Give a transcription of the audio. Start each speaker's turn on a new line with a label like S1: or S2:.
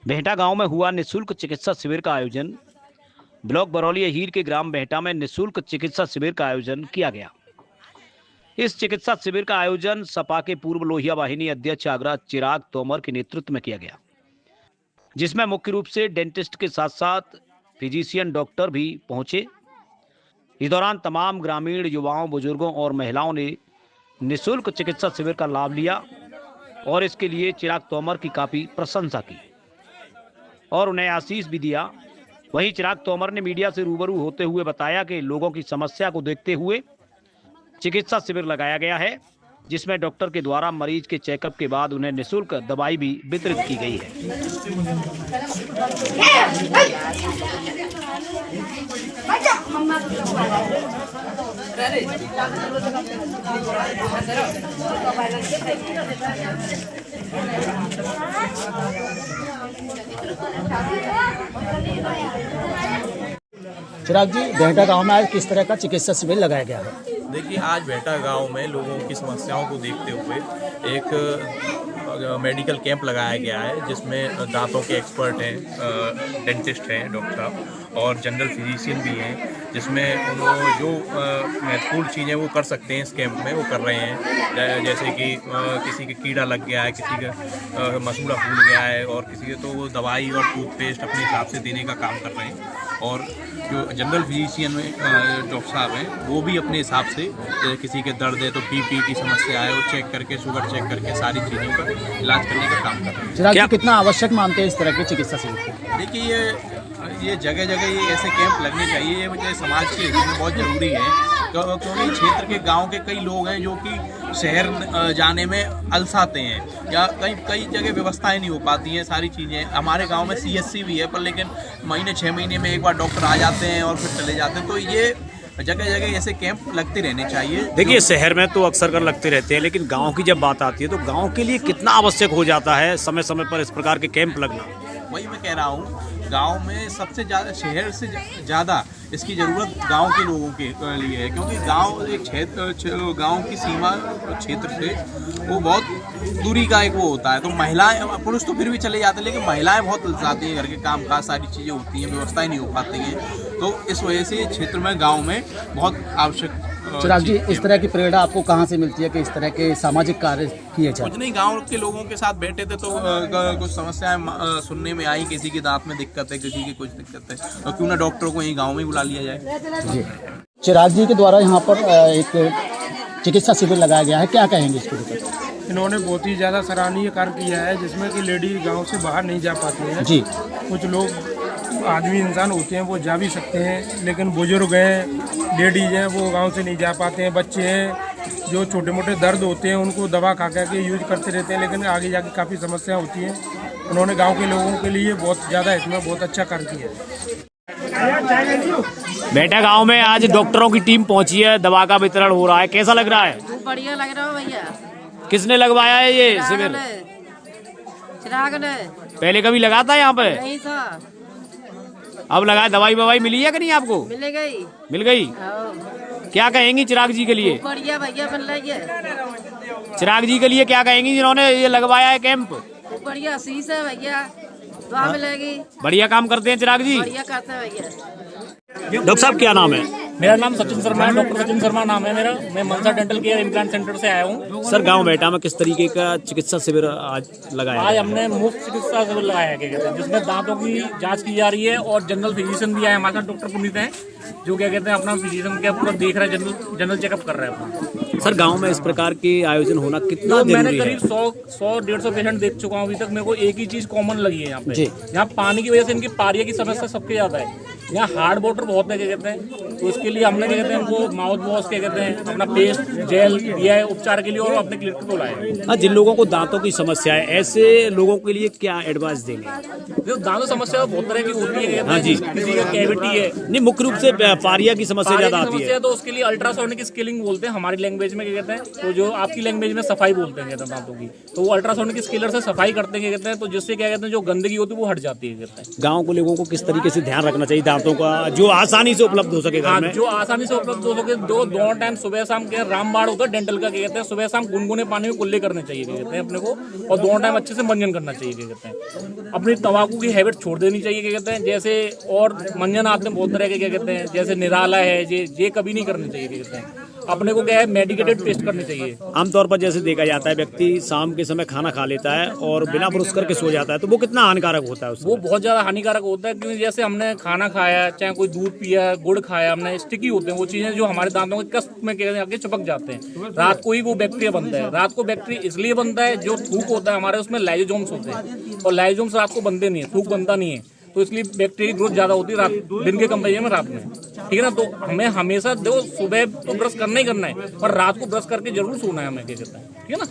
S1: भेंटा गांव में हुआ निःशुल्क चिकित्सा शिविर का आयोजन। ब्लॉक बरौली हीर के ग्राम भेंटा में निःशुल्क चिकित्सा शिविर का आयोजन किया गया। इस चिकित्सा शिविर का आयोजन सपा के पूर्व लोहिया वाहिनी अध्यक्ष आगरा चिराग तोमर के नेतृत्व में किया गया, जिसमें मुख्य रूप से डेंटिस्ट के साथ साथ फिजिशियन डॉक्टर भी पहुंचे। इस दौरान तमाम ग्रामीण युवाओं, बुजुर्गों और महिलाओं ने निःशुल्क चिकित्सा शिविर का लाभ लिया और इसके लिए चिराग तोमर की काफी प्रशंसा की और उन्हें आशीष भी दिया। वहीं चिराग तोमर ने मीडिया से रूबरू होते हुए बताया कि लोगों की समस्या को देखते हुए चिकित्सा शिविर लगाया गया है, जिसमें डॉक्टर के द्वारा मरीज के चेकअप के बाद उन्हें निःशुल्क दवाई भी वितरित की गई है।
S2: चिराग जी, भेंटा गांव में आज किस तरह का चिकित्सा शिविर लगाया गया है?
S3: देखिए, आज भेंटा गांव में लोगों की समस्याओं को देखते हुए एक मेडिकल कैंप लगाया गया है, जिसमें दांतों के एक्सपर्ट हैं, डेंटिस्ट हैं डॉक्टर साहब, और जनरल फिजिशियन भी हैं, जिसमें उन्होंने जो महत्वपूर्ण चीज़ें वो कर सकते हैं इस कैंप में वो कर रहे हैं। जैसे कि किसी के कीड़ा लग गया है, किसी का मसूड़ा फूल गया है, और किसी के तो वो दवाई और टूथपेस्ट अपने हिसाब से देने का काम कर रहे हैं। और जो जनरल फिजिशियन में डॉक्टर साहब हैं, वो भी अपने हिसाब से किसी के दर्द है तो बीपी की समस्या है वो चेक करके, शुगर चेक करके सारी चीज़ों का इलाज करने का काम कर रहे हैं।
S2: चिराग जी, कितना आवश्यक मानते हैं इस तरह के चिकित्सा शिविर?
S3: देखिए, ये जगह जगह ये ऐसे कैंप लगने चाहिए, ये मुझे समाज के हिस्से में बहुत ज़रूरी है, क्योंकि क्षेत्र के गांव के कई लोग हैं जो कि शहर जाने में अलसाते हैं, या कई जगह व्यवस्थाएं नहीं हो पाती हैं सारी चीज़ें। हमारे गांव में CSC भी है, पर लेकिन महीने 6 महीने में एक बार डॉक्टर आ जाते हैं और फिर चले जाते हैं। तो ये जगह जगह ऐसे कैंप लगते रहने चाहिए।
S1: देखिए, शहर में तो अक्सर कर लगते रहते हैं, लेकिन गांव की जब बात आती है तो गांव के लिए कितना आवश्यक हो जाता है समय समय पर इस प्रकार के कैंप लगना।
S3: वही मैं कह रहा हूँ, गांव में सबसे ज़्यादा, शहर से ज़्यादा इसकी ज़रूरत गांव के लोगों के लिए है, क्योंकि गांव एक क्षेत्र, गांव की सीमा क्षेत्र से वो बहुत दूरी का एक वो होता है। तो महिलाएं, पुरुष तो फिर भी चले जाते हैं, लेकिन महिलाएं बहुत लजाती हैं, घर के काम काज सारी चीज़ें होती हैं, व्यवस्थाएं नहीं हो पाती हैं। तो इस वजह से ये क्षेत्र में, गाँव में बहुत आवश्यक।
S2: चिराग जी, इस तरह की प्रेरणा आपको कहाँ से मिलती है कि इस तरह के सामाजिक कार्य किए जाए?
S3: कुछ नहीं, गांव के लोगों के साथ बैठे थे तो कुछ समस्याएं सुनने में आई, किसी के दांत में दिक्कत है, किसी की कुछ दिक्कत है, तो क्यों ना डॉक्टरों को यहीं गांव में बुला लिया जाए।
S2: जी, चिराग जी के द्वारा यहाँ पर एक चिकित्सा शिविर लगाया गया है, क्या कहेंगे इसके ऊपर?
S4: इन्होंने बहुत ही ज़्यादा सराहनीय कार्य किया है, जिसमें कि लेडी गांव से बाहर नहीं जा पाती हैं।
S2: जी,
S4: कुछ लोग आदमी इंसान होते हैं वो जा भी सकते हैं, लेकिन बुजुर्ग हैं, लेडीज हैं, वो गांव से नहीं जा पाते हैं। बच्चे हैं जो छोटे मोटे दर्द होते हैं, उनको दवा खा के यूज करते रहते हैं, लेकिन आगे जाके काफ़ी समस्या होती है। उन्होंने गांव के लोगों के लिए बहुत ज़्यादा इसमें बहुत अच्छा कार्य किया है।
S1: भेंटा गांव में आज डॉक्टरों की टीम पहुंची है, दवा का वितरण हो रहा है, कैसा लग रहा है?
S5: बढ़िया लग रहा है भैया।
S1: किसने लगवाया है ये शिविर?
S5: चिराग ने।
S1: पहले कभी लगा था यहाँ पे?
S5: नहीं था।
S1: अब लगा। दवाई ववाई मिली है कि नहीं आपको?
S5: मिल गई।
S1: मिल गई। क्या कहेंगी चिराग जी के लिए?
S5: बढ़िया भैया मिल रही है।
S1: चिराग जी के लिए क्या कहेंगी जिन्होंने ये लगवाया है कैंप?
S5: बढ़िया शीश है भैया, दुआ मिलेगी।
S1: बढ़िया काम करते हैं चिराग जी।
S5: बढ़िया करते हैं भैया।
S1: डॉक्टर साहब, क्या नाम है?
S6: मेरा नाम सचिन शर्मा है, डॉक्टर सचिन शर्मा नाम है मेरा। मैं मनसा डेंटल केयर इम्प्लांट सेंटर से आया हूँ।
S1: सर, गांव भेंटा में किस तरीके का चिकित्सा शिविर आज लगाया?
S6: आज हमने मुफ्त चिकित्सा शिविर लगाया है, क्या कहते हैं, जिसमें दांतों की जांच की जा रही है, और जनरल फिजिशियन भी आए हमारे साथ, डॉक्टर पुनीत हैं, जो क्या कहते हैं अपना फिजिशियन क्या पूरा देख रहे हैं, जनरल चेकअप कर रहे हैं अपना।
S1: सर, गांव में इस प्रकार के आयोजन होना कितना जरूरी है?
S6: मैंने करीब 100-150 पेशेंट देख चुका हूँ अभी तक। मेरे को एक ही चीज कॉमन लगी है यहाँ पे, यहाँ पानी की वजह से इनकी पारिया की समस्या सबके ज्यादा है। यहाँ हार्ड वाटर बहुत है, क्या कहते हैं, तो इसके लिए हमने क्या कहते हैं इनको माउथ वॉश, क्या कहते हैं, अपना पेस्ट जेल दिया है उपचार के लिए, और अपने क्लिनिक को लाए।
S1: जिन लोगों को दांतों की समस्या है, ऐसे लोगों के लिए क्या एडवाइस देंगे?
S6: देखो, दांतों समस्या बहुत तरह की होती है,
S1: हाँ जी।
S6: किसी का कैविटी है,
S1: नहीं, मुख्य रूप से पारिया की समस्या ज्यादा आती है,
S6: तो उसके लिए अल्ट्रासाउंड की स्किलिंग बोलते हैं हमारी लैंग्वेज में, क्या कहते हैं, तो जो आपकी लैंग्वेज में सफाई बोलते हैं कहते हैं दांतों की, तो वो अल्ट्रासाउंड की स्किलर से सफाई करते हैं, कहते हैं, तो जिससे क्या कहते हैं जो गंदगी होती है वो हट जाती है, कहते हैं।
S1: गाँव के लोगों को किस तरीके से ध्यान रखना चाहिए दांतों का, जो आसानी से उपलब्ध हो सके?
S6: जो आसानी से उपलब्ध हो सके, दोनों टाइम सुबह शाम के रामबाड़ होता है डेंटल का, क्या कहते हैं, सुबह शाम गुनगुने पानी में कुल्ले करने चाहिए, क्या कहते हैं अपने को, और दोनों टाइम अच्छे से मंजन करना चाहिए, क्या कहते हैं। अपनी तंबाकू तंबाकू की हैबिट छोड़ देनी चाहिए, क्या कहते हैं, जैसे और मंजन आते हैं बहुत तरह के, क्या कहते हैं, जैसे निराला है, ये कभी नहीं करनी चाहिए, क्या कहते हैं। अपने को क्या है, मेडिकेटेड टेस्ट करनी चाहिए।
S1: आमतौर पर जैसे देखा जाता है व्यक्ति शाम के समय खाना खा लेता है और बिना ब्रश करके सो जाता है, तो वो कितना हानिकारक होता है उससे?
S6: वो बहुत ज़्यादा हानिकारक होता है, क्योंकि जैसे हमने खाना खाया, चाहे कोई दूध पिया, गुड़ खाया, हमने स्टिकी होते हैं वो चीज़ें जो हमारे दांतों के कष्ट में क्या आके चिपक जाते हैं। रात को ही वो बैक्टीरिया बनता है। रात को बैक्टीरिया इसलिए बनता है, जो थूक होता है हमारे उसमें लाइसोसोम्स होते हैं, और लाइसोसोम्स रात को बनते नहीं है, थूक बनता नहीं है, तो इसलिए बैक्टीरिया की ग्रोथ ज़्यादा होती है रात, दिन के कंपेरिजन में रात में, ठीक है ना। तो हमें हमेशा देखो सुबह तो ब्रश करना ही करना है, और रात को ब्रश करके जरूर सोना है हमें, क्या कहता है, ठीक है ना।